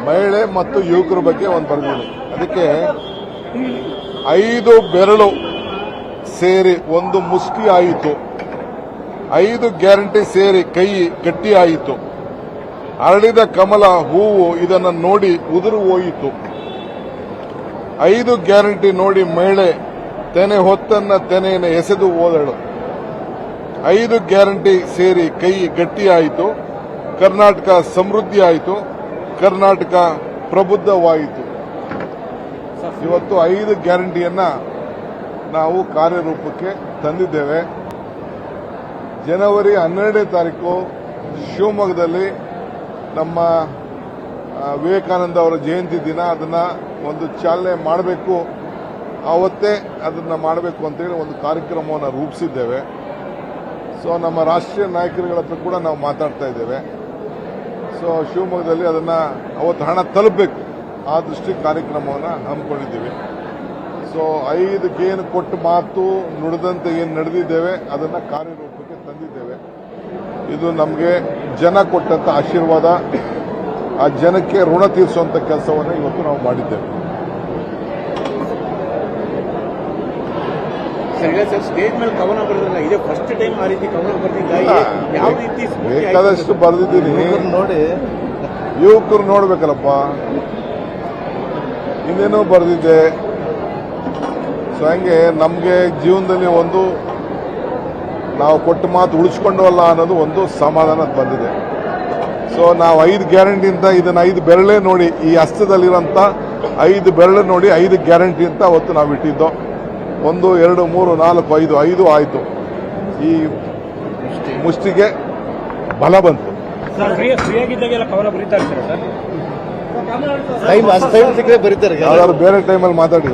ಮಹಿಳೆ ಮತ್ತು ಯುವಕರ ಬಗ್ಗೆ ಒಂದು ಬರೆದಿದ್ದೀನಿ. ಅದಕ್ಕೆ 5 ಬೆರಳು ಸೇರಿ ಒಂದು ಮುಷ್ಟಿ ಆಯಿತು, 5 ಗ್ಯಾರಂಟಿ ಸೇರಿ ಕೈ ಗಟ್ಟಿ ಆಯಿತು, ಅರಳಿದ ಕಮಲ ಹೂವು ಇದನ್ನು ನೋಡಿ ಉದುರು ಹೋಯಿತು. 5 ಗ್ಯಾರಂಟಿ ನೋಡಿ ಮಹಿಳೆ ತೆನೆ ಹೊತ್ತನ್ನ ತೆನೆಯನ್ನು ಎಸೆದು ಹೋದಳು. 5 ಗ್ಯಾರಂಟಿ ಸೇರಿ ಕೈ ಗಟ್ಟಿಯಾಯಿತು, ಕರ್ನಾಟಕ ಸಮೃದ್ಧಿ ಆಯಿತು, ಕರ್ನಾಟಕ ಪ್ರಬುದ್ಧವಾಯಿತು. ಇವತ್ತು 5 ಗ್ಯಾರಂಟಿಯನ್ನ ನಾವು ಕಾರ್ಯರೂಪಕ್ಕೆ ತಂದಿದ್ದೇವೆ. ಜನವರಿ 12ನೇ ತಾರೀಕು ಶಿವಮೊಗ್ಗದಲ್ಲಿ ನಮ್ಮ ವಿವೇಕಾನಂದ ಅವರ ಜಯಂತಿ ದಿನ ಅದನ್ನ ಒಂದು ಚಾಲನೆ ಮಾಡಬೇಕು, ಆವತ್ತೇ ಅದನ್ನ ಮಾಡಬೇಕು ಅಂತೇಳಿ ಒಂದು ಕಾರ್ಯಕ್ರಮವನ್ನು ರೂಪಿಸಿದ್ದೇವೆ. ಸೊ ನಮ್ಮ ರಾಷ್ಟ್ರೀಯ ನಾಯಕರುಗಳ ಹತ್ರ ಕೂಡ ನಾವು ಮಾತಾಡ್ತಾ ಇದ್ದೇವೆ. ಸೊ ಶಿವಮೊಗ್ಗದಲ್ಲಿ ಅದನ್ನ ಅವತ್ತು ಹಣ ತಲುಪಬೇಕು, ಆ ದೃಷ್ಟಿ ಕಾರ್ಯಕ್ರಮವನ್ನು ಹಮ್ಮಿಕೊಂಡಿದ್ದೀವಿ. ಸೊ 5 ಏನು ಕೊಟ್ಟು ಮಾತು ನುಡಿದಂತೆ ಏನು ನಡೆದಿದ್ದೇವೆ ಅದನ್ನ ಕಾರ್ಯರೂಪಕ್ಕೆ ತಂದಿದ್ದೇವೆ. ಇದು ನಮಗೆ ಜನ ಕೊಟ್ಟಂತ ಆಶೀರ್ವಾದ, ಆ ಜನಕ್ಕೆ ಋಣ ತೀರಿಸುವಂತ ಕೆಲಸವನ್ನು ಇವತ್ತು ನಾವು ಮಾಡಿದ್ದೇವೆ. ಸ್ಟೇಜ್ ಮೇಲೆ ಕವನ ಬರೆದಿಲ್ಲ, ಇದೇ ಫಸ್ಟ್ ಟೈಮ್ ಆ ರೀತಿ ಕವನ ಬರೆದಿಲ್ಲ. ಯಾವ ರೀತಿ ಬೇಕಾದಷ್ಟು ಬರೆದಿದ್ದೀನಿ. ನೋಡಿ ಯುವಕರು ನೋಡ್ಬೇಕಲ್ಲಪ್ಪ, ಇನ್ನೇನೋ ಬರೆದಿದ್ದೆ. ಸೊ ಹಂಗೆ ನಮಗೆ ಜೀವನದಲ್ಲಿ ಒಂದು ನಾವು ಕೊಟ್ಟ ಮಾತು ಉಳಿಸ್ಕೊಂಡವಲ್ಲ ಅನ್ನೋದು ಒಂದು ಸಮಾಧಾನ ಬಂದಿದೆ. ಸೊ ನಾವು 5 ಗ್ಯಾರಂಟಿ ಅಂತ ಇದನ್ನ 5 ಬೆರಳೇ ನೋಡಿ, ಈ ಹಸ್ತದಲ್ಲಿರೋಂಥ 5 ಬೆರಳು ನೋಡಿ 5 ಗ್ಯಾರಂಟಿ ಅಂತ ಅವತ್ತು ನಾವು ಇಟ್ಟಿದ್ದೋ. 1, 2, 3, 4, 5 ಆಯಿತು. ಈ ಮುಷ್ಟಿಗೆ ಬಲ ಬಂತು. ಟೈಮ್ ಸಿಕ್ಕರೆ ಬರೀತಾರೆ. ಯಾವ್ದಾದ್ರು ಬೇರೆ ಟೈಮಲ್ಲಿ ಮಾತಾಡಿ.